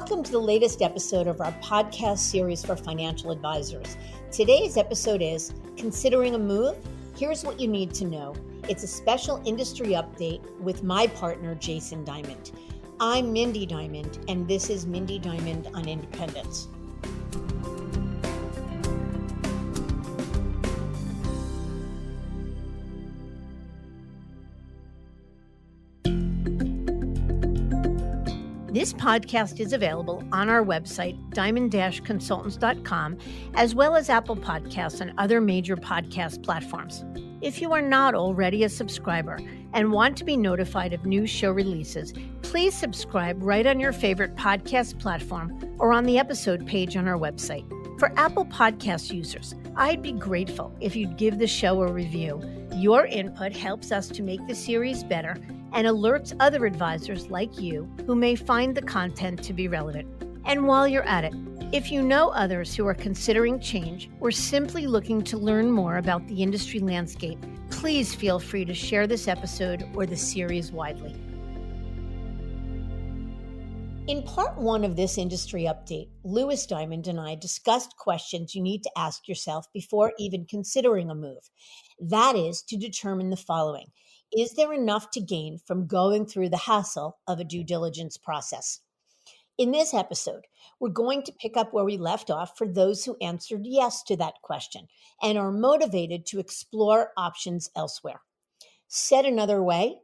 Welcome to the latest episode of our podcast series for financial advisors. Today's episode is Considering a Move? Here's what you need to know. It's a special industry update with my partner, Jason Diamond. I'm Mindy Diamond, and this is Mindy Diamond on Independence. This podcast is available on our website, diamond-consultants.com, as well as Apple Podcasts and other major podcast platforms. If you are not already a subscriber and want to be notified of new show releases, please subscribe right on your favorite podcast platform or on the episode page on our website. For Apple Podcast users, I'd be grateful if you'd give the show a review. Your input helps us to make the series better and alerts other advisors like you who may find the content to be relevant. And while you're at it, if you know others who are considering change or simply looking to learn more about the industry landscape, please feel free to share this episode or the series widely. In part one of this industry update, Lewis Diamond and I discussed questions you need to ask yourself before even considering a move. That is to determine the following. Is there enough to gain from going through the hassle of a due diligence process? In this episode, we're going to pick up where we left off for those who answered yes to that question and are motivated to explore options elsewhere. Said another way,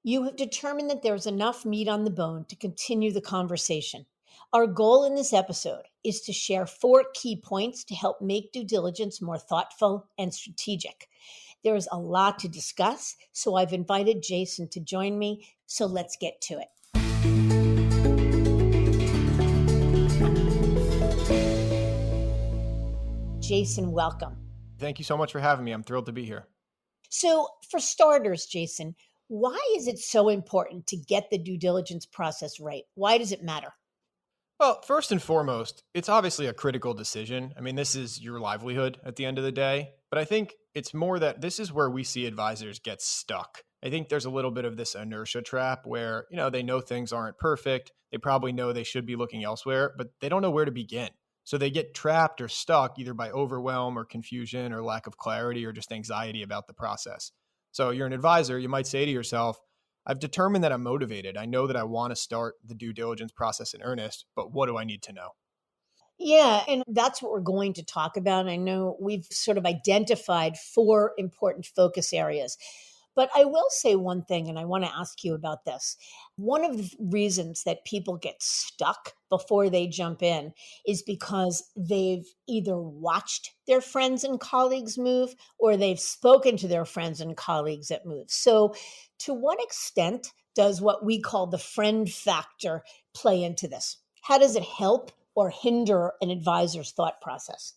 you have determined that there's enough meat on the bone to continue the conversation. Our goal in this episode is to share 4 key points to help make due diligence more thoughtful and strategic. There's a lot to discuss, so I've invited Jason to join me, so let's get to it. Jason, welcome. Thank you so much for having me. I'm thrilled to be here. So for starters, Jason, why is it so important to get the due diligence process right? Why does it matter? Well, first and foremost, it's obviously a critical decision. I mean, this is your livelihood at the end of the day, but I think it's more that this is where we see advisors get stuck. I think there's a little bit of this inertia trap where, they know things aren't perfect. They probably know they should be looking elsewhere, but they don't know where to begin. So they get trapped or stuck either by overwhelm or confusion or lack of clarity or just anxiety about the process. So you're an advisor, you might say to yourself, I've determined that I'm motivated. I know that I want to start the due diligence process in earnest, but what do I need to know? Yeah, and that's what we're going to talk about. I know we've sort of identified 4 important focus areas. But I will say one thing, and I want to ask you about this. One of the reasons that people get stuck before they jump in is because they've either watched their friends and colleagues move or they've spoken to their friends and colleagues that move. So to what extent does what we call the friend factor play into this? How does it help or hinder an advisor's thought process?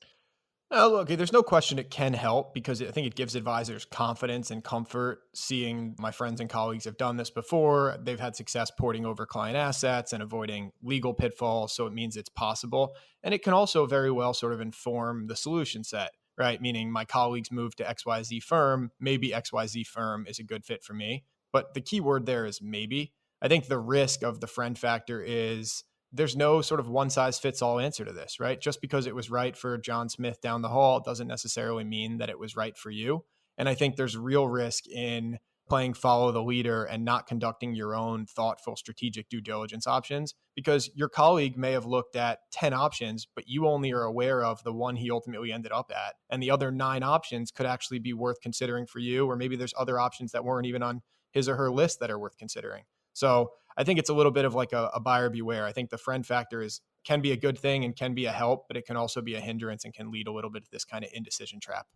Look, there's no question it can help because I think it gives advisors confidence and comfort seeing my friends and colleagues have done this before. They've had success porting over client assets and avoiding legal pitfalls. So it means it's possible. And it can also very well sort of inform the solution set, right? Meaning my colleagues moved to XYZ firm, maybe XYZ firm is a good fit for me. But the key word there is maybe. I think the risk of the friend factor is there's no sort of one size fits all answer to this, right? Just because it was right for John Smith down the hall doesn't necessarily mean that it was right for you. And I think there's real risk in playing follow the leader and not conducting your own thoughtful strategic due diligence options because your colleague may have looked at 10 options, but you only are aware of the one he ultimately ended up at. And the other 9 options could actually be worth considering for you, or maybe there's other options that weren't even on his or her list that are worth considering. So I think it's a little bit of like a buyer beware. I think the friend factor can be a good thing and can be a help, but it can also be a hindrance and can lead a little bit to this kind of indecision trap.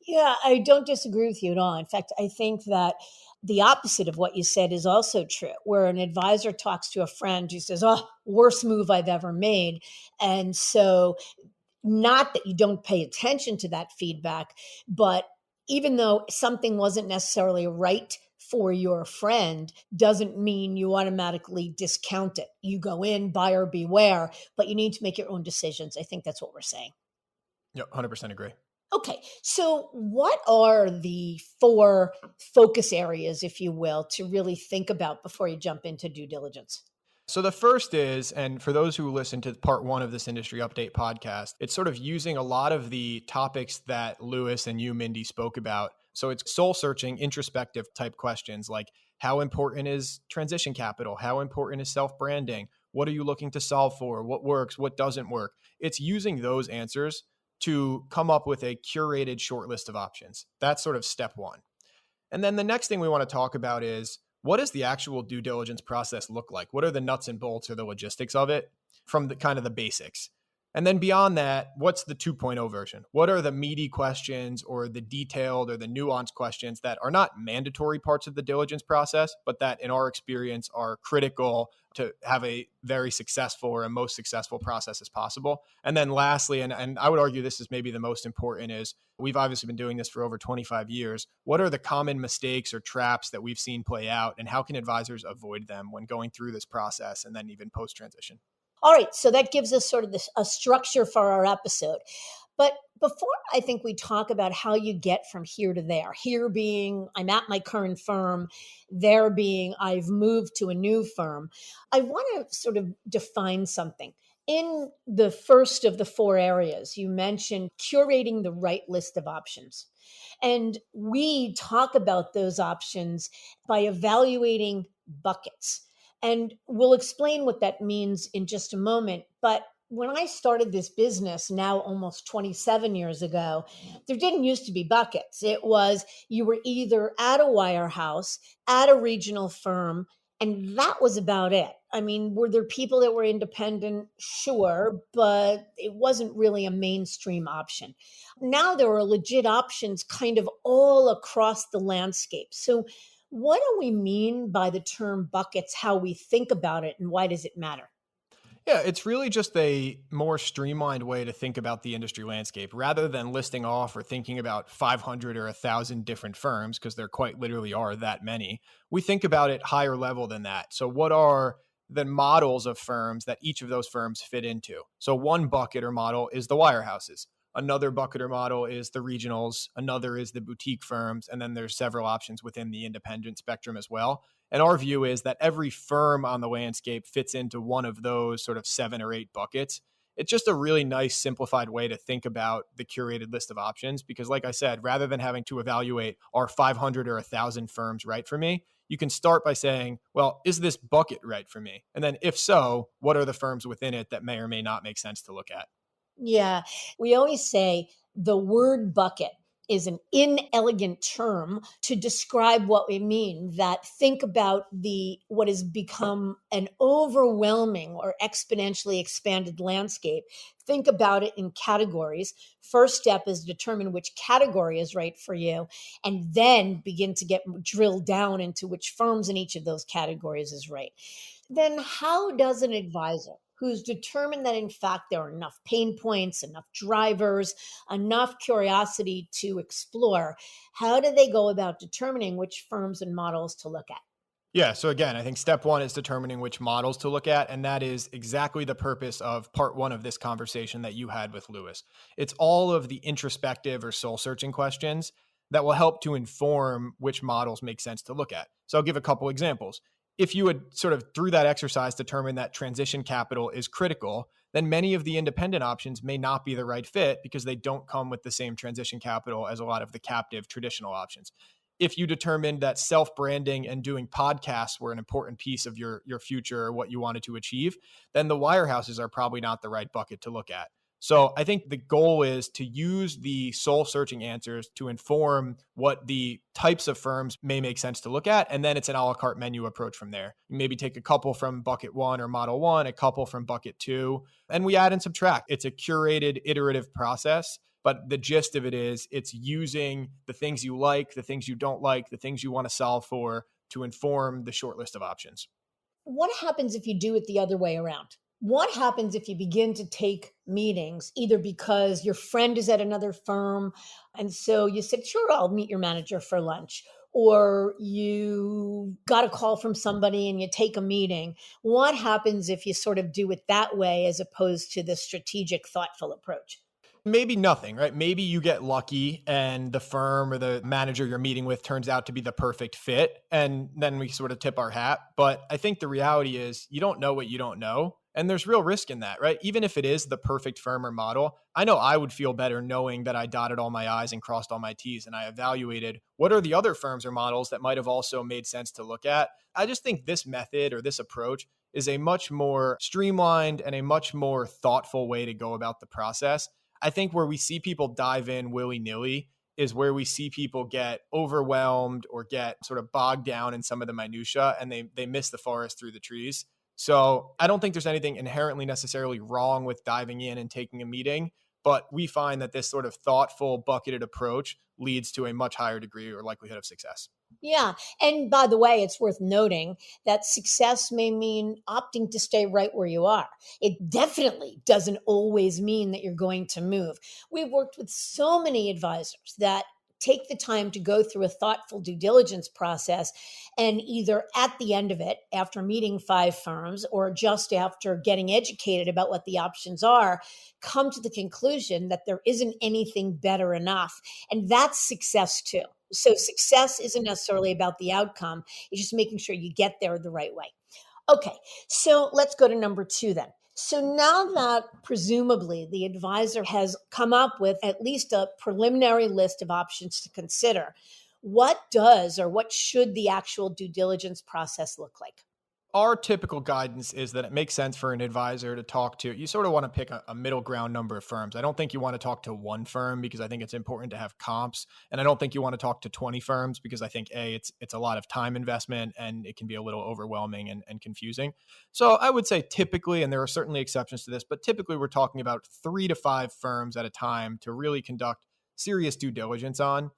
Yeah, I don't disagree with you at all. In fact, I think that the opposite of what you said is also true, where an advisor talks to a friend who says, oh, worst move I've ever made. And so not that you don't pay attention to that feedback, but even though something wasn't necessarily right for your friend doesn't mean you automatically discount it. You go in, buyer beware, but you need to make your own decisions. I think that's what we're saying. Yep, 100% agree. Okay, so what are the 4 focus areas, if you will, to really think about before you jump into due diligence? So the first is, and for those who listen to part one of this industry update podcast, it's sort of using a lot of the topics that Lewis and you, Mindy, spoke about. So it's soul searching, introspective type questions like how important is transition capital? How important is self branding? What are you looking to solve for? What works? What doesn't work? It's using those answers to come up with a curated short list of options. That's sort of step one. And then the next thing we want to talk about is what does the actual due diligence process look like? What are the nuts and bolts or the logistics of it from the kind of the basics? And then beyond that, what's the 2.0 version? What are the meaty questions or the detailed or the nuanced questions that are not mandatory parts of the diligence process, but that in our experience are critical to have a very successful or a most successful process as possible? And then lastly, and I would argue this is maybe the most important, is we've obviously been doing this for over 25 years. What are the common mistakes or traps that we've seen play out, and how can advisors avoid them when going through this process and then even post transition? All right, so that gives us sort of a structure for our episode. But before I think we talk about how you get from here to there, here being I'm at my current firm, there being I've moved to a new firm, I want to sort of define something. In the first of the four areas, you mentioned curating the right list of options. And we talk about those options by evaluating buckets. And we'll explain what that means in just a moment. But when I started this business now almost 27 years ago, there didn't used to be buckets. It was you were either at a wirehouse, at a regional firm, and that was about it. I mean, were there people that were independent? Sure, but it wasn't really a mainstream option. Now there are legit options kind of all across the landscape. So, what do we mean by the term buckets, how we think about it, and why does it matter? Yeah, it's really just a more streamlined way to think about the industry landscape rather than listing off or thinking about 500 or 1,000 different firms, because there quite literally are that many. We think about it higher level than that. So, what are the models of firms that each of those firms fit into? So, one bucket or model is the wirehouses. Another bucket or model is the regionals. Another is the boutique firms. And then there's several options within the independent spectrum as well. And our view is that every firm on the landscape fits into one of those sort of 7 or 8 buckets. It's just a really nice, simplified way to think about the curated list of options. Because, like I said, rather than having to evaluate are 500 or 1,000 firms right for me, you can start by saying, well, is this bucket right for me? And then, if so, what are the firms within it that may or may not make sense to look at? Yeah, we always say the word bucket is an inelegant term to describe what we mean. That think about the what has become an overwhelming or exponentially expanded landscape. Think about it in categories. First step is determine which category is right for you, and then begin to get drilled down into which firms in each of those categories is right. Then how does an advisor who's determined that in fact there are enough pain points, enough drivers, enough curiosity to explore, how do they go about determining which firms and models to look at? Yeah. So again, I think step one is determining which models to look at. And that is exactly the purpose of part one of this conversation that you had with Lewis. It's all of the introspective or soul searching questions that will help to inform which models make sense to look at. So I'll give a couple examples. If you would sort of through that exercise determine that transition capital is critical, then many of the independent options may not be the right fit because they don't come with the same transition capital as a lot of the captive traditional options. If you determined that self-branding and doing podcasts were an important piece of your future or what you wanted to achieve, then the wirehouses are probably not the right bucket to look at. So I think the goal is to use the soul searching answers to inform what the types of firms may make sense to look at. And then it's an a la carte menu approach from there. You maybe take a couple from bucket one or model one, a couple from bucket two, and we add and subtract. It's a curated, iterative process. But the gist of it is it's using the things you like, the things you don't like, the things you want to solve for to inform the short list of options. What happens if you do it the other way around? What happens if you begin to take meetings either because your friend is at another firm and so you said, sure, I'll meet your manager for lunch, or you got a call from somebody and you take a meeting? What happens if you sort of do it that way as opposed to the strategic, thoughtful approach? Maybe nothing, right? Maybe you get lucky and the firm or the manager you're meeting with turns out to be the perfect fit. And then we sort of tip our hat. But I think the reality is you don't know what you don't know. And there's real risk in that, right? Even if it is the perfect firm or model, I know I would feel better knowing that I dotted all my I's and crossed all my T's and I evaluated what are the other firms or models that might have also made sense to look at. I just think this method or this approach is a much more streamlined and a much more thoughtful way to go about the process. I think where we see people dive in willy nilly is where we see people get overwhelmed or get sort of bogged down in some of the minutia and they miss the forest through the trees. So I don't think there's anything inherently necessarily wrong with diving in and taking a meeting, but we find that this sort of thoughtful, bucketed approach leads to a much higher degree or likelihood of success. Yeah. And by the way, it's worth noting that success may mean opting to stay right where you are. It definitely doesn't always mean that you're going to move. We've worked with so many advisors that take the time to go through a thoughtful due diligence process and either at the end of it, after meeting five firms or just after getting educated about what the options are, come to the conclusion that there isn't anything better enough. And that's success too. So success isn't necessarily about the outcome. It's just making sure you get there the right way. Okay, so let's go to number two then. So now that presumably the advisor has come up with at least a preliminary list of options to consider, what does or what should the actual due diligence process look like? Our typical guidance is that it makes sense for an advisor to talk to. You sort of want to pick a middle ground number of firms. I don't think you want to talk to one firm because I think it's important to have comps, and I don't think you want to talk to 20 firms because I think it's a lot of time investment and it can be a little overwhelming and confusing. So I would say typically, and there are certainly exceptions to this, but typically we're talking about 3 to 5 firms at a time to really conduct serious due diligence on.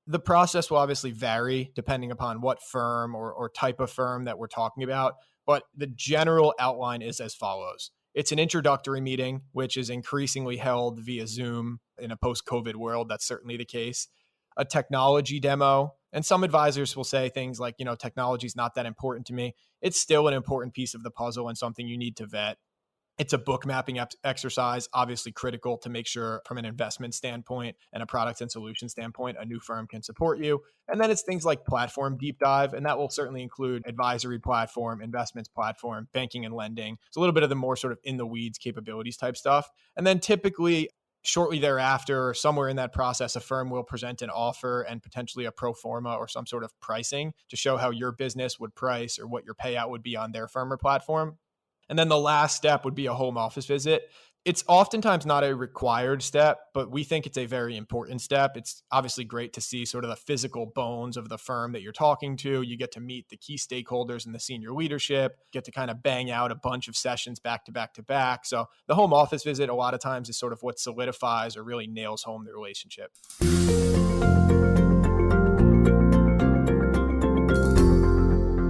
The process will obviously vary depending upon what firm or type of firm that we're talking about, but the general outline is as follows. It's an introductory meeting, which is increasingly held via Zoom in a post COVID world. That's certainly the case. A technology demo. And some advisors will say things like, technology is not that important to me. It's still an important piece of the puzzle and something you need to vet. It's a book mapping exercise, obviously critical to make sure from an investment standpoint and a product and solution standpoint, a new firm can support you. And then it's things like platform deep dive, and that will certainly include advisory platform, investments platform, banking and lending. It's a little bit of the more sort of in the weeds capabilities type stuff. And then typically shortly thereafter, somewhere in that process, a firm will present an offer and potentially a pro forma or some sort of pricing to show how your business would price or what your payout would be on their firm or platform. And then the last step would be a home office visit. It's oftentimes not a required step, but we think it's a very important step. It's obviously great to see sort of the physical bones of the firm that you're talking to. You get to meet the key stakeholders and the senior leadership, get to kind of bang out a bunch of sessions back to back to back. So the home office visit, a lot of times, is sort of what solidifies or really nails home the relationship.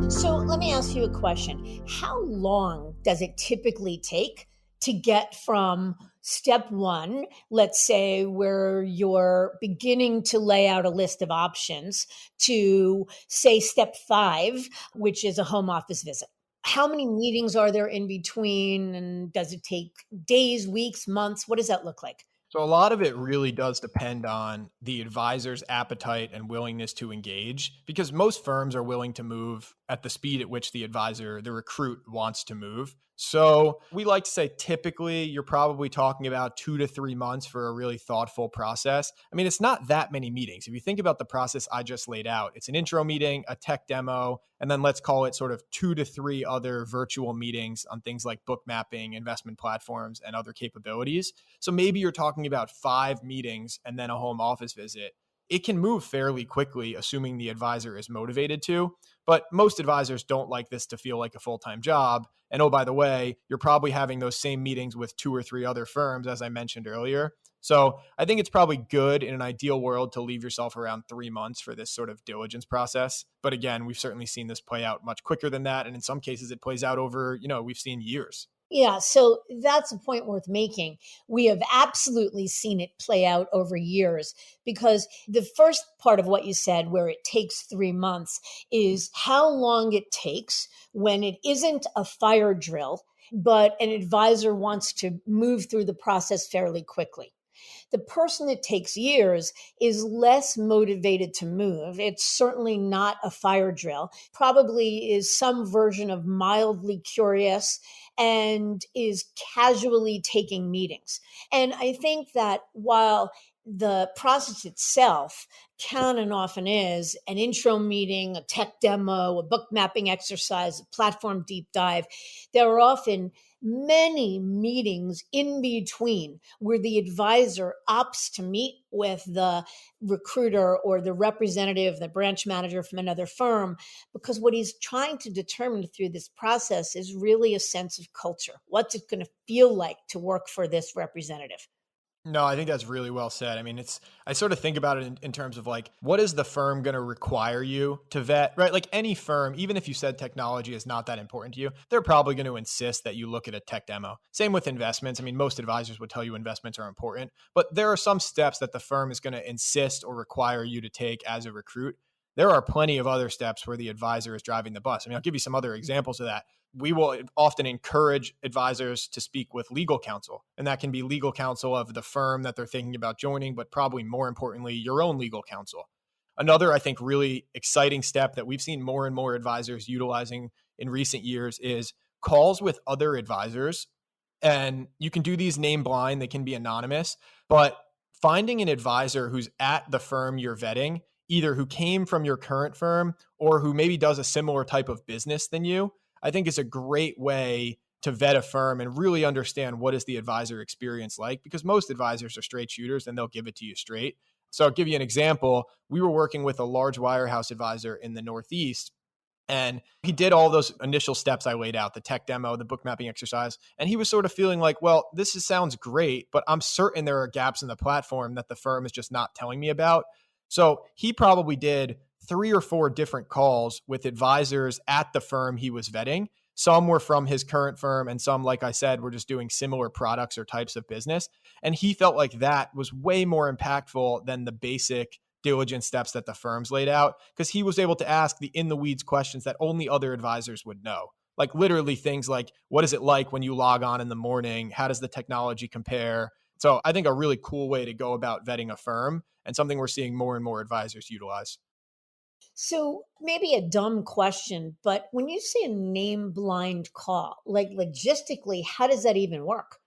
So let me ask you a question. How long does it typically take to get from step one, let's say where you're beginning to lay out a list of options, to say step five, which is a home office visit? How many meetings are there in between? And does it take days, weeks, months? What does that look like? So a lot of it really does depend on the advisor's appetite and willingness to engage because most firms are willing to move at the speed at which the recruit wants to move. So we like to say typically you're probably talking about 2 to 3 months for a really thoughtful process. I mean, it's not that many meetings. If you think about the process I just laid out, it's an intro meeting, a tech demo, and then let's call it sort of 2 to 3 other virtual meetings on things like book mapping, investment platforms, and other capabilities. So maybe you're talking about 5 meetings and then a home office visit. It can move fairly quickly, assuming the advisor is motivated to. But most advisors don't like this to feel like a full-time job. And oh, by the way, you're probably having those same meetings with 2 or 3 other firms, as I mentioned earlier. So I think it's probably good in an ideal world to leave yourself around 3 months for this sort of diligence process. But again, we've certainly seen this play out much quicker than that. And in some cases, it plays out over, we've seen years. Yeah, so that's a point worth making. We have absolutely seen it play out over years because the first part of what you said, where it takes 3 months, is how long it takes when it isn't a fire drill, but an advisor wants to move through the process fairly quickly. The person that takes years is less motivated to move. It's certainly not a fire drill, probably is some version of mildly curious and is casually taking meetings. And I think that while the process itself can and often is an intro meeting, a tech demo, a book mapping exercise, a platform deep dive, there are often many meetings in between where the advisor opts to meet with the recruiter or the representative, the branch manager from another firm, because what he's trying to determine through this process is really a sense of culture. What's it going to feel like to work for this representative? No, I think that's really well said. I mean, I sort of think about it in terms of like, what is the firm going to require you to vet, right? Like any firm, even if you said technology is not that important to you, they're probably going to insist that you look at a tech demo. Same with investments. I mean, most advisors would tell you investments are important, but there are some steps that the firm is going to insist or require you to take as a recruit. There are plenty of other steps where the advisor is driving the bus. I mean, I'll give you some other examples of that. We will often encourage advisors to speak with legal counsel, and that can be legal counsel of the firm that they're thinking about joining, but probably more importantly, your own legal counsel. Another, I think, really exciting step that we've seen more and more advisors utilizing in recent years is calls with other advisors. And you can do these name blind, they can be anonymous, but finding an advisor who's at the firm you're vetting, either who came from your current firm or who maybe does a similar type of business than you, I think is a great way to vet a firm and really understand what is the advisor experience like, because most advisors are straight shooters and they'll give it to you straight. So I'll give you an example. We were working with a large wirehouse advisor in the Northeast, and he did all those initial steps I laid out, the tech demo, the book mapping exercise. And he was sort of feeling like, well, sounds great, but I'm certain there are gaps in the platform that the firm is just not telling me about. So he probably did 3 or 4 different calls with advisors at the firm he was vetting. Some were from his current firm, and some, like I said, were just doing similar products or types of business. And he felt like that was way more impactful than the basic diligence steps that the firms laid out, because he was able to ask the in the weeds questions that only other advisors would know. Like literally things like, what is it like when you log on in the morning? How does the technology compare? So I think a really cool way to go about vetting a firm, and something we're seeing more and more advisors utilize. So maybe a dumb question, but when you say a name blind call, like logistically, how does that even work?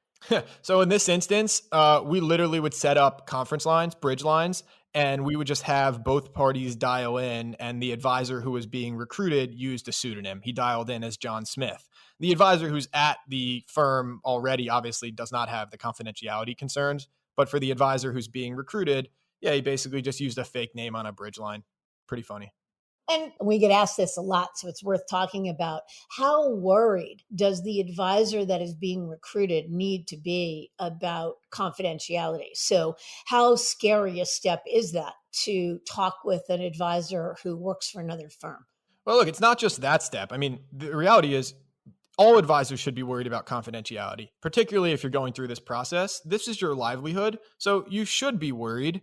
So in this instance, we literally would set up conference lines, bridge lines, and we would just have both parties dial in. And the advisor who was being recruited used a pseudonym. He dialed in as John Smith. The advisor who's at the firm already obviously does not have the confidentiality concerns. But for the advisor who's being recruited, yeah, he basically just used a fake name on a bridge line. Pretty funny. And we get asked this a lot, so it's worth talking about. How worried does the advisor that is being recruited need to be about confidentiality? So, how scary a step is that to talk with an advisor who works for another firm? Well, look, it's not just that step. I mean, the reality is all advisors should be worried about confidentiality, particularly if you're going through this process. This is your livelihood, so you should be worried.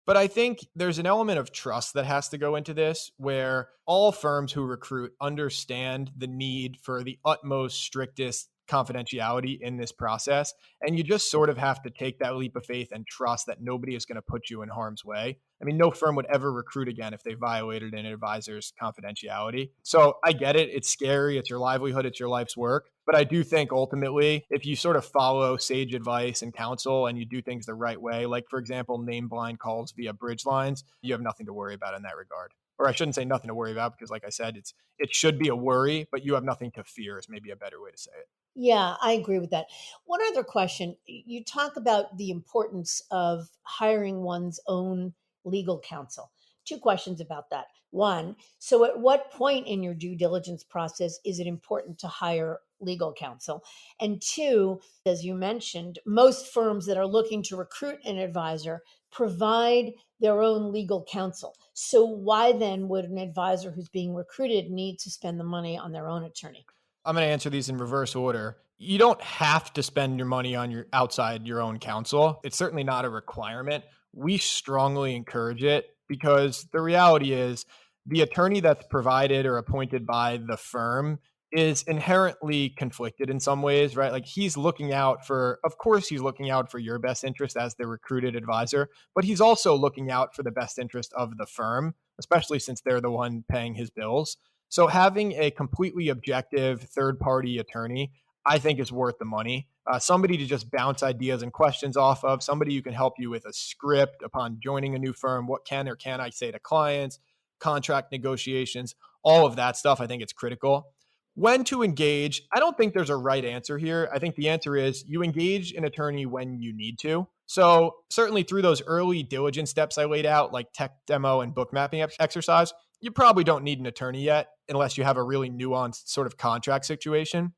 But I think there's an element of trust that has to go into this, where all firms who recruit understand the need for the utmost strictest confidentiality in this process. And you just sort of have to take that leap of faith and trust that nobody is going to put you in harm's way. I mean, no firm would ever recruit again if they violated an advisor's confidentiality. So I get it. It's scary. It's your livelihood. It's your life's work. But I do think ultimately, if you sort of follow sage advice and counsel and you do things the right way, like, for example, name blind calls via bridge lines, you have nothing to worry about in that regard. Or I shouldn't say nothing to worry about, because like I said, it should be a worry, but you have nothing to fear is maybe a better way to say it. Yeah, I agree with that. One other question. You talk about the importance of hiring one's own legal counsel. Two questions about that. One, so at what point in your due diligence process is it important to hire legal counsel? And two, as you mentioned, most firms that are looking to recruit an advisor provide their own legal counsel. So why then would an advisor who's being recruited need to spend the money on their own attorney? I'm going to answer these in reverse order. You don't have to spend your money on your outside your own counsel. It's certainly not a requirement. We strongly encourage it, because the reality is the attorney that's provided or appointed by the firm is inherently conflicted in some ways, right? Like he's looking out for, of course, he's looking out for your best interest as the recruited advisor, but he's also looking out for the best interest of the firm, especially since they're the one paying his bills. So having a completely objective third party attorney, I think is worth the money. Somebody to just bounce ideas and questions off of, somebody who can help you with a script upon joining a new firm. What can or can I say to clients, contract negotiations, all of that stuff. I think it's critical. When to engage, I don't think there's a right answer here. I think the answer is you engage an attorney when you need to. So, certainly through those early diligence steps I laid out, like tech demo and book mapping exercise, you probably don't need an attorney yet unless you have a really nuanced sort of contract situation.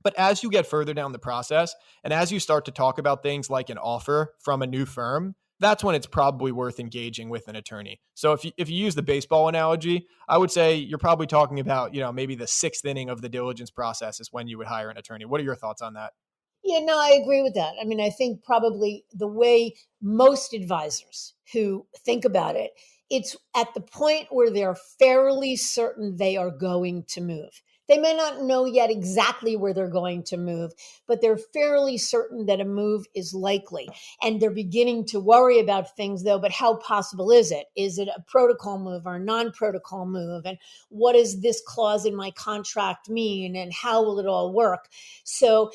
But as you get further down the process and as you start to talk about things like an offer from a new firm, that's when it's probably worth engaging with an attorney. So if you use the baseball analogy, I would say you're probably talking about, maybe the sixth inning of the diligence process is when you would hire an attorney. What are your thoughts on that? Yeah, no, I agree with that. I mean, I think probably the way most advisors who think about it, it's at the point where they're fairly certain they are going to move. They may not know yet exactly where they're going to move, but they're fairly certain that a move is likely. And they're beginning to worry about things, though. But how possible is it? Is it a protocol move or a non protocol move? And what does this clause in my contract mean? And how will it all work? So,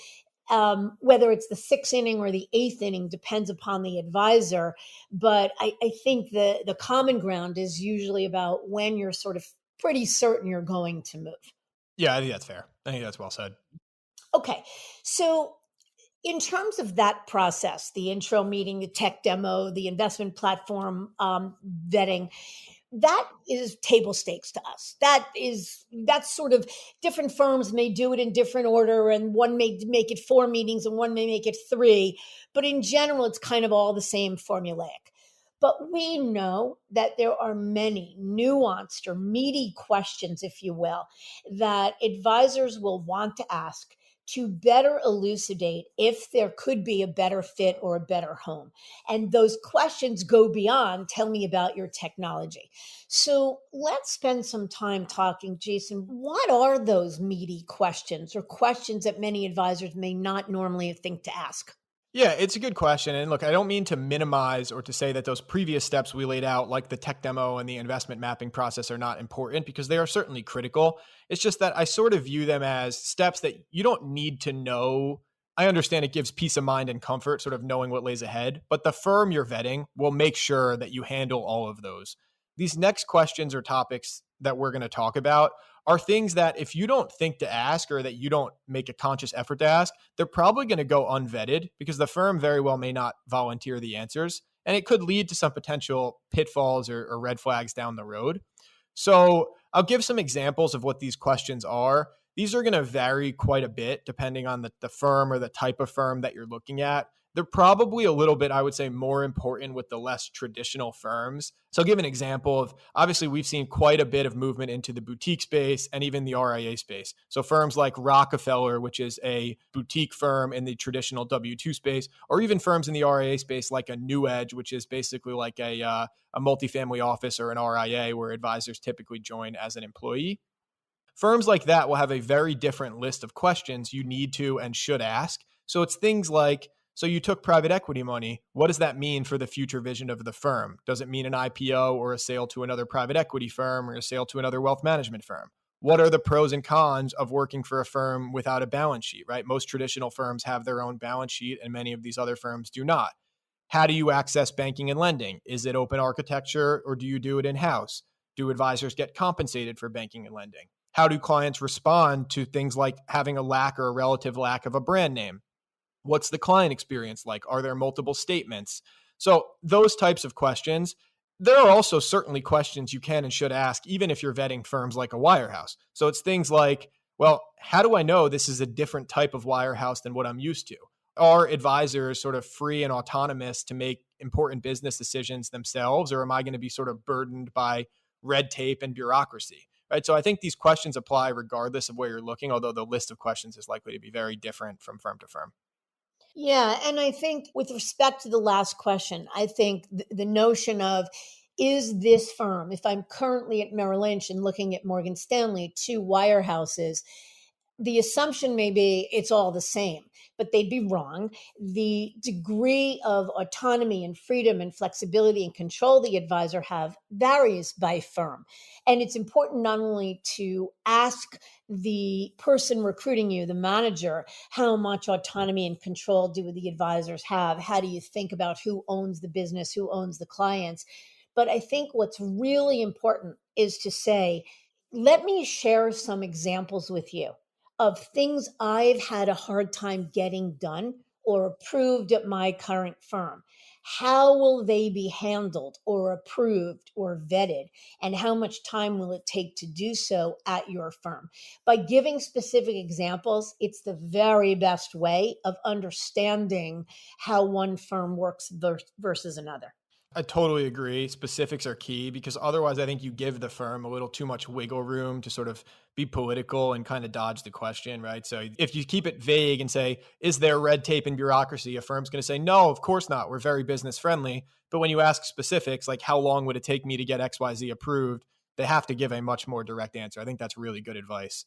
whether it's the sixth inning or the eighth inning depends upon the advisor. But I think the common ground is usually about when you're sort of pretty certain you're going to move. Yeah, I think that's fair. I think that's well said. Okay. So, in terms of that process, the intro meeting, the tech demo, the investment platform vetting, that is table stakes to us. That's sort of different firms may do it in different order, and one may make it 4 meetings and one may make it 3. But in general, it's kind of all the same formulaic. But we know that there are many nuanced or meaty questions, if you will, that advisors will want to ask to better elucidate if there could be a better fit or a better home. And those questions go beyond tell me about your technology. So let's spend some time talking, Jason. What are those meaty questions or questions that many advisors may not normally think to ask? Yeah, it's a good question. And look, I don't mean to minimize or to say that those previous steps we laid out, like the tech demo and the investment mapping process, are not important because they are certainly critical. It's just that I sort of view them as steps that you don't need to know. I understand it gives peace of mind and comfort, sort of knowing what lays ahead, but the firm you're vetting will make sure that you handle all of those. These next questions or topics that we're going to talk about are things that if you don't think to ask or that you don't make a conscious effort to ask, they're probably going to go unvetted because the firm very well may not volunteer the answers. And it could lead to some potential pitfalls or red flags down the road. So I'll give some examples of what these questions are. These are going to vary quite a bit depending on the firm or the type of firm that you're looking at. They're probably a little bit, I would say, more important with the less traditional firms. So I'll give an example of obviously we've seen quite a bit of movement into the boutique space and even the RIA space. So firms like Rockefeller, which is a boutique firm in the traditional W2 space, or even firms in the RIA space like a New Edge, which is basically like a multifamily office or an RIA where advisors typically join as an employee. Firms like that will have a very different list of questions you need to and should ask. So it's things like, so you took private equity money. What does that mean for the future vision of the firm? Does it mean an IPO or a sale to another private equity firm or a sale to another wealth management firm? What are the pros and cons of working for a firm without a balance sheet, right? Most traditional firms have their own balance sheet and many of these other firms do not. How do you access banking and lending? Is it open architecture or do you do it in house? Do advisors get compensated for banking and lending? How do clients respond to things like having a lack or a relative lack of a brand name? What's the client experience like? Are there multiple statements? So, those types of questions. There are also certainly questions you can and should ask, even if you're vetting firms like a wirehouse. So, it's things like, well, how do I know this is a different type of wirehouse than what I'm used to? Are advisors sort of free and autonomous to make important business decisions themselves, or am I going to be sort of burdened by red tape and bureaucracy? Right. So I think these questions apply regardless of where you're looking, although the list of questions is likely to be very different from firm to firm. Yeah, and I think with respect to the last question, I think the notion of is this firm, if I'm currently at Merrill Lynch and looking at Morgan Stanley, two wirehouses, the assumption may be it's all the same, but they'd be wrong. The degree of autonomy and freedom and flexibility and control the advisor have varies by firm. And it's important not only to ask the person recruiting you, the manager, how much autonomy and control do the advisors have? How do you think about who owns the business, who owns the clients? But I think what's really important is to say, let me share some examples with you of things I've had a hard time getting done or approved at my current firm. How will they be handled or approved or vetted? And how much time will it take to do so at your firm? By giving specific examples, it's the very best way of understanding how one firm works versus another. I totally agree. Specifics are key because otherwise, I think you give the firm a little too much wiggle room to sort of be political and kind of dodge the question, right? So if you keep it vague and say, is there red tape and bureaucracy? A firm's going to say, no, of course not. We're very business friendly. But when you ask specifics, like how long would it take me to get XYZ approved? They have to give a much more direct answer. I think that's really good advice.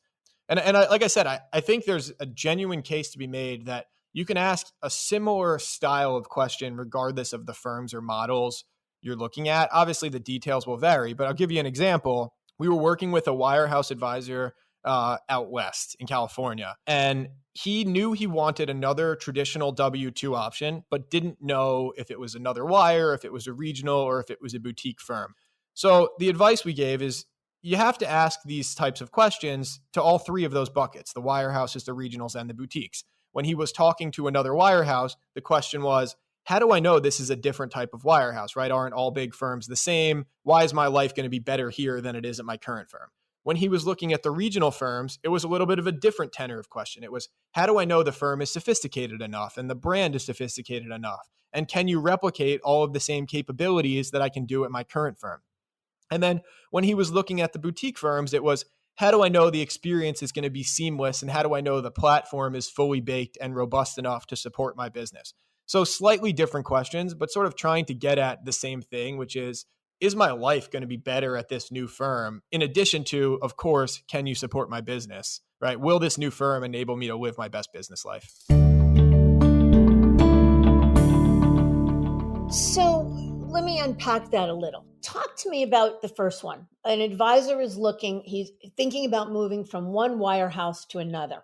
And like I said, I think there's a genuine case to be made that you can ask a similar style of question regardless of the firms or models you're looking at. Obviously, the details will vary, but I'll give you an example. We were working with a wirehouse advisor out west in California, and he knew he wanted another traditional W-2 option, but didn't know if it was another wire, if it was a regional, or if it was a boutique firm. So the advice we gave is you have to ask these types of questions to all three of those buckets, the wirehouses, the regionals, and the boutiques. When he was talking to another wirehouse, the question was, how do I know this is a different type of wirehouse, right? Aren't all big firms the same? Why is my life going to be better here than it is at my current firm? When he was looking at the regional firms, it was a little bit of a different tenor of question. It was, how do I know the firm is sophisticated enough and the brand is sophisticated enough? And can you replicate all of the same capabilities that I can do at my current firm? And then when he was looking at the boutique firms, it was, how do I know the experience is going to be seamless? And how do I know the platform is fully baked and robust enough to support my business? So slightly different questions, but sort of trying to get at the same thing, which is my life going to be better at this new firm? In addition to, of course, can you support my business, right? Will this new firm enable me to live my best business life? So let me unpack that a little. Talk to me about the first one. An advisor is he's thinking about moving from one wirehouse to another.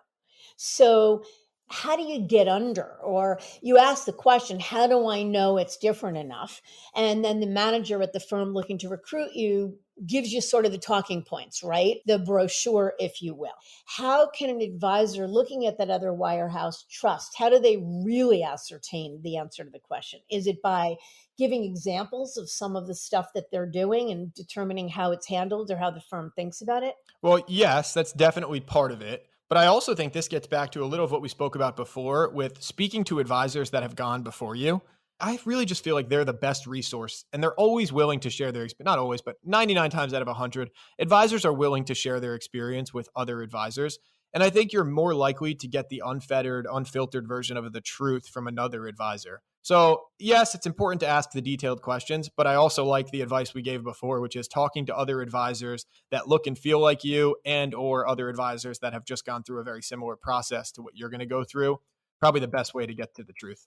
So, how do you get under? Or you ask the question, how do I know it's different enough? And then the manager at the firm looking to recruit you gives you sort of the talking points, right? The brochure, if you will. How can an advisor looking at that other wirehouse trust? How do they really ascertain the answer to the question? Is it by giving examples of some of the stuff that they're doing and determining how it's handled or how the firm thinks about it? Well, yes, that's definitely part of it. But I also think this gets back to a little of what we spoke about before with speaking to advisors that have gone before you. I really just feel like they're the best resource and they're always willing to share their experience. Not always, but 99 times out of 100, advisors are willing to share their experience with other advisors. And I think you're more likely to get the unfettered, unfiltered version of the truth from another advisor. So, yes, it's important to ask the detailed questions, but I also like the advice we gave before, which is talking to other advisors that look and feel like you and or other advisors that have just gone through a very similar process to what you're going to go through. Probably the best way to get to the truth.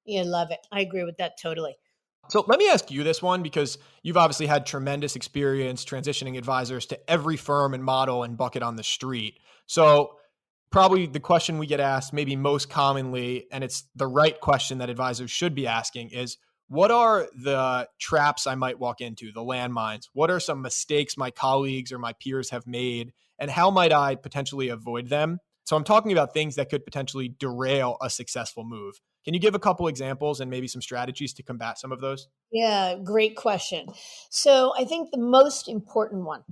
Yeah, love it. I agree with that totally. So let me ask you this one because you've obviously had tremendous experience transitioning advisors to every firm and model and bucket on the street. So probably the question we get asked maybe most commonly, and it's the right question that advisors should be asking is, what are the traps I might walk into, the landmines? What are some mistakes my colleagues or my peers have made? And how might I potentially avoid them? So I'm talking about things that could potentially derail a successful move. Can you give a couple examples and maybe some strategies to combat some of those? Yeah, great question. So I think the most important one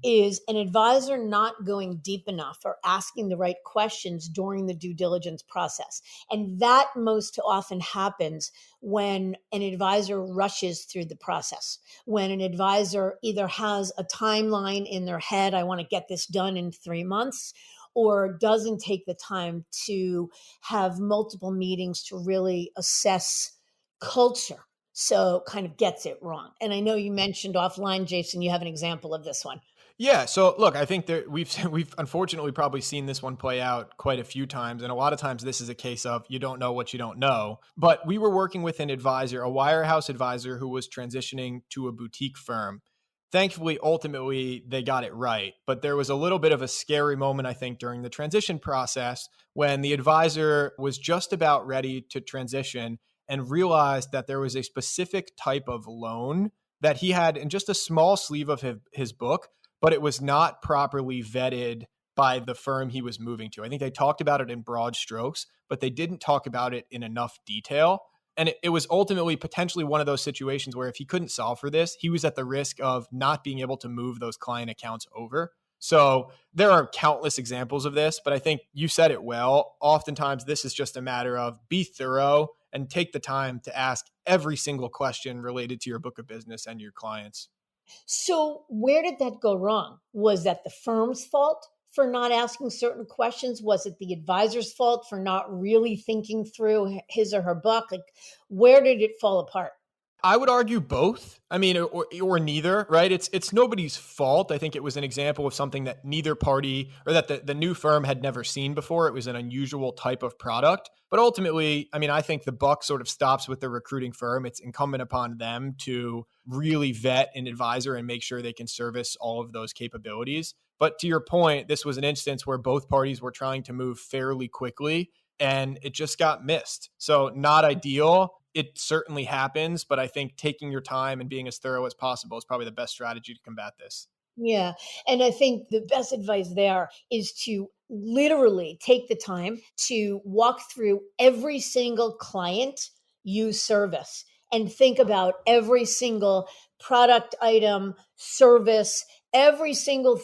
is an advisor not going deep enough or asking the right questions during the due diligence process. And that most often happens when an advisor rushes through the process, when an advisor either has a timeline in their head, I want to get this done in 3 months, or doesn't take the time to have multiple meetings to really assess culture. So kind of gets it wrong. And I know you mentioned offline, Jason, you have an example of this one. Yeah. So look, I think that we've unfortunately probably seen this one play out quite a few times. And a lot of times this is a case of you don't know what you don't know. But we were working with an advisor, a wirehouse advisor who was transitioning to a boutique firm. Thankfully, ultimately, they got it right. But there was a little bit of a scary moment, I think, during the transition process when the advisor was just about ready to transition and realized that there was a specific type of loan that he had in just a small sleeve of his book, but it was not properly vetted by the firm he was moving to. I think they talked about it in broad strokes, but they didn't talk about it in enough detail. And it was ultimately potentially one of those situations where if he couldn't solve for this, he was at the risk of not being able to move those client accounts over. So there are countless examples of this, but I think you said it well. Oftentimes, this is just a matter of be thorough and take the time to ask every single question related to your book of business and your clients. So, where did that go wrong? Was that the firm's fault for not asking certain questions? Was it the advisor's fault for not really thinking through his or her book? Like, where did it fall apart? I would argue both. I mean, or neither, right? It's nobody's fault. I think it was an example of something that neither party or that the new firm had never seen before. It was an unusual type of product. But ultimately, I mean, I think the buck sort of stops with the recruiting firm. It's incumbent upon them to really vet an advisor and make sure they can service all of those capabilities. But to your point, this was an instance where both parties were trying to move fairly quickly and it just got missed. So not ideal. It certainly happens, but I think taking your time and being as thorough as possible is probably the best strategy to combat this. Yeah. And I think the best advice there is to literally take the time to walk through every single client you service and think about every single product item, service, every single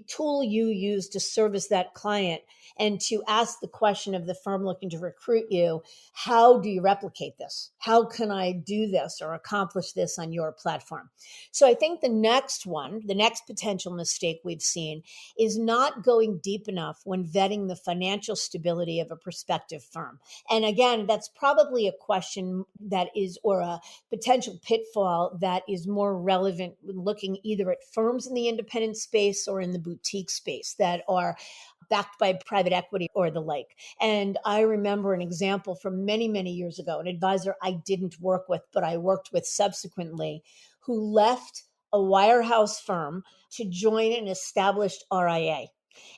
tool you use to service that client, and to ask the question of the firm looking to recruit you: how do you replicate this? How can I do this or accomplish this on your platform? So I think the next potential mistake we've seen is not going deep enough when vetting the financial stability of a prospective firm. And again, that's probably a question that is, or a potential pitfall that is more relevant when looking either at firms in the independent space or in the boutique space that are backed by private equity or the like. And I remember an example from many, many years ago, an advisor I didn't work with, but I worked with subsequently, who left a wirehouse firm to join an established RIA.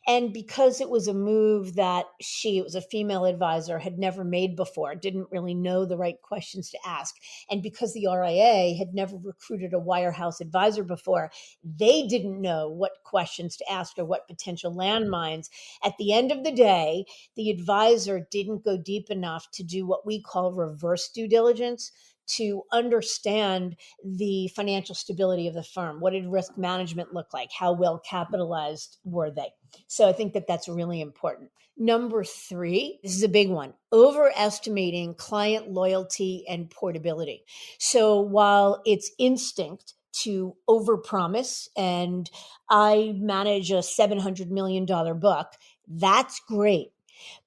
And because it was a move that it was a female advisor, had never made before, didn't really know the right questions to ask. And because the RIA had never recruited a wirehouse advisor before, they didn't know what questions to ask or what potential landmines. At the end of the day, the advisor didn't go deep enough to do what we call reverse due diligence, to understand the financial stability of the firm. What did risk management look like? How well capitalized were they? So I think that that's really important. Number three, this is a big one: overestimating client loyalty and portability. So while it's instinct to overpromise, and I manage a $700 million book, that's great.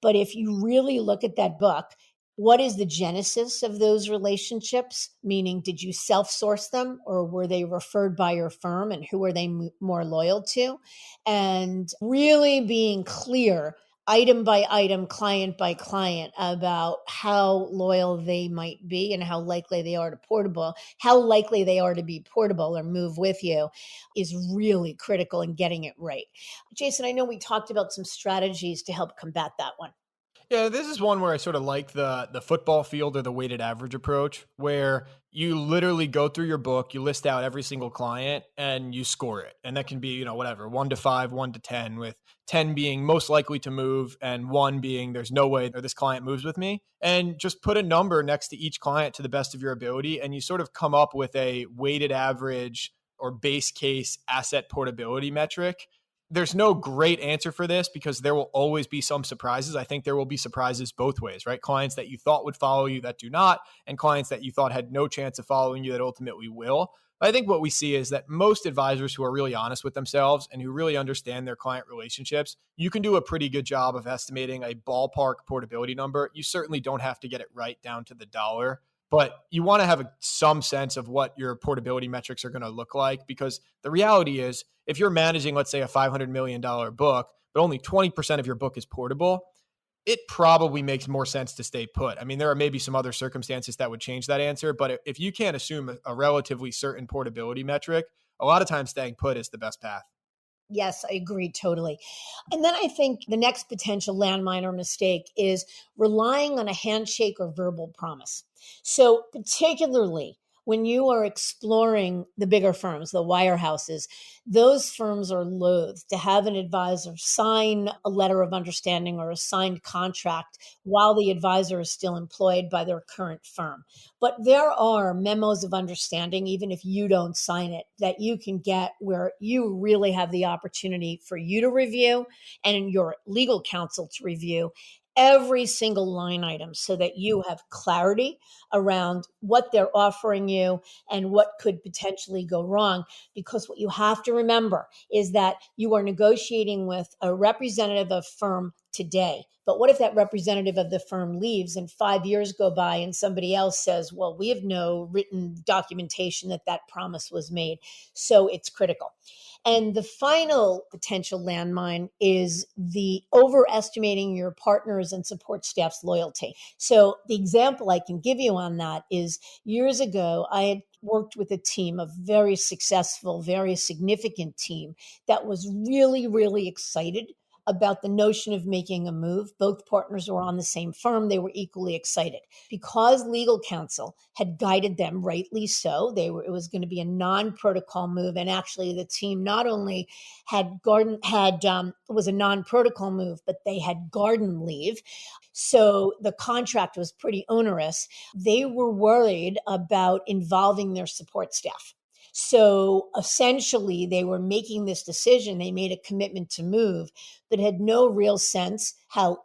But if you really look at that book, what is the genesis of those relationships? Meaning, did you self source them or were they referred by your firm, and who are they more loyal to? And really being clear, item by item, client by client, about how loyal they might be and how likely they are to be portable or move with you, is really critical in getting it right. Jason, I know we talked about some strategies to help combat that one. Yeah, this is one where I sort of like the football field or the weighted average approach, where you literally go through your book, you list out every single client, and you score it. And that can be, whatever, 1 to 5, 1 to 10, with 10 being most likely to move and 1 being there's no way or this client moves with me. And just put a number next to each client to the best of your ability. And you sort of come up with a weighted average or base case asset portability metric. There's no great answer for this because there will always be some surprises. I think there will be surprises both ways, right? Clients that you thought would follow you that do not, and clients that you thought had no chance of following you that ultimately will. But I think what we see is that most advisors who are really honest with themselves and who really understand their client relationships, you can do a pretty good job of estimating a ballpark portability number. You certainly don't have to get it right down to the dollar, but you want to have some sense of what your portability metrics are going to look like, because the reality is if you're managing, let's say, a $500 million book, but only 20% of your book is portable, it probably makes more sense to stay put. I mean, there are maybe some other circumstances that would change that answer, but if you can't assume a relatively certain portability metric, a lot of times staying put is the best path. Yes, I agree totally. And then I think the next potential landmine or mistake is relying on a handshake or verbal promise. So, particularly when you are exploring the bigger firms, the wirehouses, those firms are loath to have an advisor sign a letter of understanding or a signed contract while the advisor is still employed by their current firm. But there are memos of understanding, even if you don't sign it, that you can get where you really have the opportunity for you to review and your legal counsel to review every single line item so that you have clarity around what they're offering you and what could potentially go wrong. Because what you have to remember is that you are negotiating with a representative of firm today. But what if that representative of the firm leaves and 5 years go by and somebody else says, well, we have no written documentation that that promise was made? So it's critical. And the final potential landmine is the overestimating your partners and support staff's loyalty. So the example I can give you on that is years ago, I had worked with a team, a very successful, very significant team that was really, really excited about the notion of making a move. Both partners were on the same firm. They were equally excited because legal counsel had guided them, rightly so. It was going to be a non-protocol move. And actually the team not only was a non-protocol move, but they had garden leave. So the contract was pretty onerous. They were worried about involving their support staff. So essentially, they were making this decision. They made a commitment to move, but had no real sense how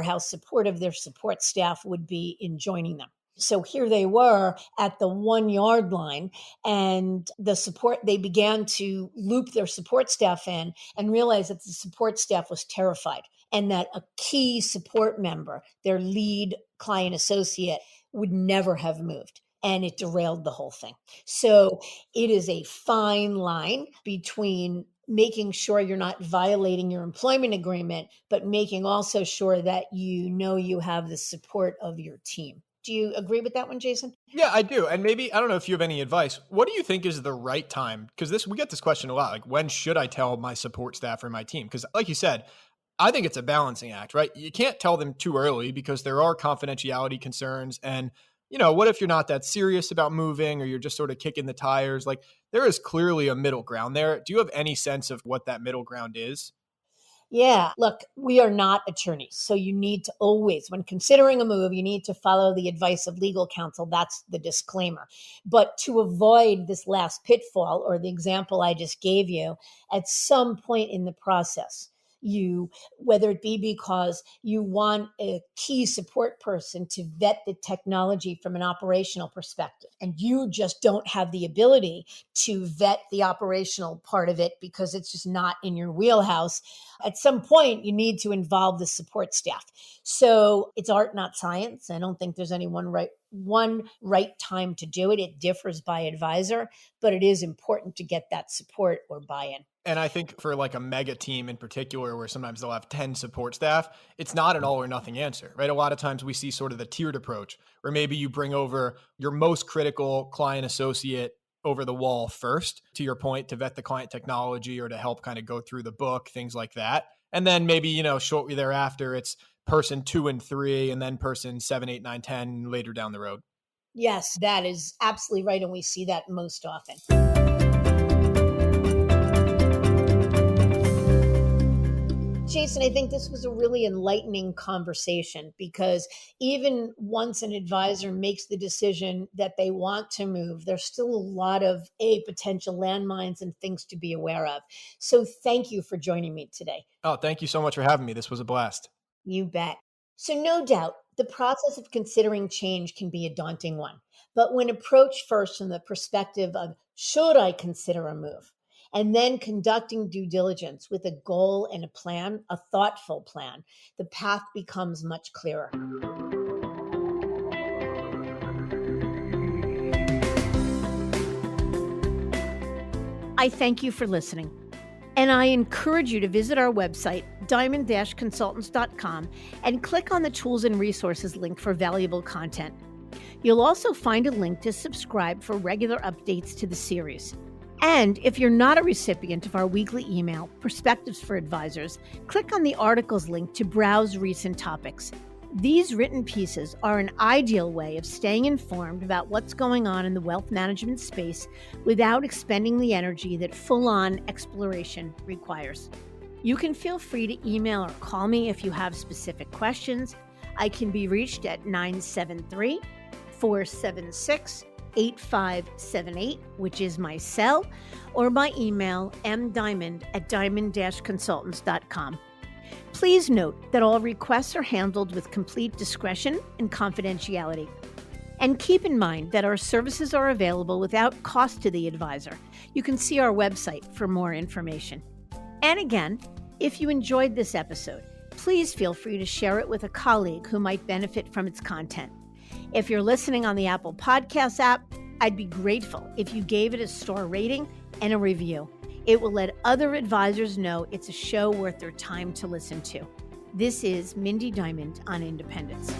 how supportive their support staff would be in joining them. So here they were at the 1 yard line, and they began to loop their support staff in and realized that the support staff was terrified and that a key support member, their lead client associate, would never have moved. And it derailed the whole thing. So it is a fine line between making sure you're not violating your employment agreement, but making also sure that you have the support of your team. Do you agree with that one, Jason? Yeah, I do. And maybe, I don't know if you have any advice. What do you think is the right time? Because we get this question a lot. Like, when should I tell my support staff or my team? Because, like you said, I think it's a balancing act, right? You can't tell them too early because there are confidentiality concerns. And, what if you're not that serious about moving, or you're just sort of kicking the tires? Like, there is clearly a middle ground there. Do you have any sense of what that middle ground is? Yeah. Look, we are not attorneys. So you need to always, when considering a move, you need to follow the advice of legal counsel. That's the disclaimer. But to avoid this last pitfall or the example I just gave you, at some point in the process, whether it be because you want a key support person to vet the technology from an operational perspective, and you just don't have the ability to vet the operational part of it because it's just not in your wheelhouse, at some point you need to involve the support staff. So it's art, not science. I don't think there's any one right time to do it. It differs by advisor, but it is important to get that support or buy-in. And I think for like a mega team in particular, where sometimes they'll have 10 support staff, it's not an all or nothing answer, right? A lot of times we see sort of the tiered approach where maybe you bring over your most critical client associate over the wall first, to your point, to vet the client technology or to help kind of go through the book, things like that. And then maybe, shortly thereafter, it's person 2 and 3, and then person 7, 8, 9, 10 later down the road. Yes, that is absolutely right. And we see that most often. Jason, I think this was a really enlightening conversation because even once an advisor makes the decision that they want to move, there's still a lot of potential landmines and things to be aware of. So thank you for joining me today. Oh, thank you so much for having me. This was a blast. You bet. So, no doubt, the process of considering change can be a daunting one. But when approached first from the perspective of, should I consider a move? And then conducting due diligence with a goal and a plan, a thoughtful plan, the path becomes much clearer. I thank you for listening. And I encourage you to visit our website, diamond-consultants.com, and click on the tools and resources link for valuable content. You'll also find a link to subscribe for regular updates to the series. And if you're not a recipient of our weekly email, Perspectives for Advisors, click on the articles link to browse recent topics. These written pieces are an ideal way of staying informed about what's going on in the wealth management space without expending the energy that full-on exploration requires. You can feel free to email or call me if you have specific questions. I can be reached at 973-476-8578, which is my cell, or by email mdiamond@diamond-consultants.com. Please note that all requests are handled with complete discretion and confidentiality. And keep in mind that our services are available without cost to the advisor. You can see our website for more information. And again, if you enjoyed this episode, please feel free to share it with a colleague who might benefit from its content. If you're listening on the Apple Podcasts app, I'd be grateful if you gave it a star rating and a review. It will let other advisors know it's a show worth their time to listen to. This is Mindy Diamond on Independence.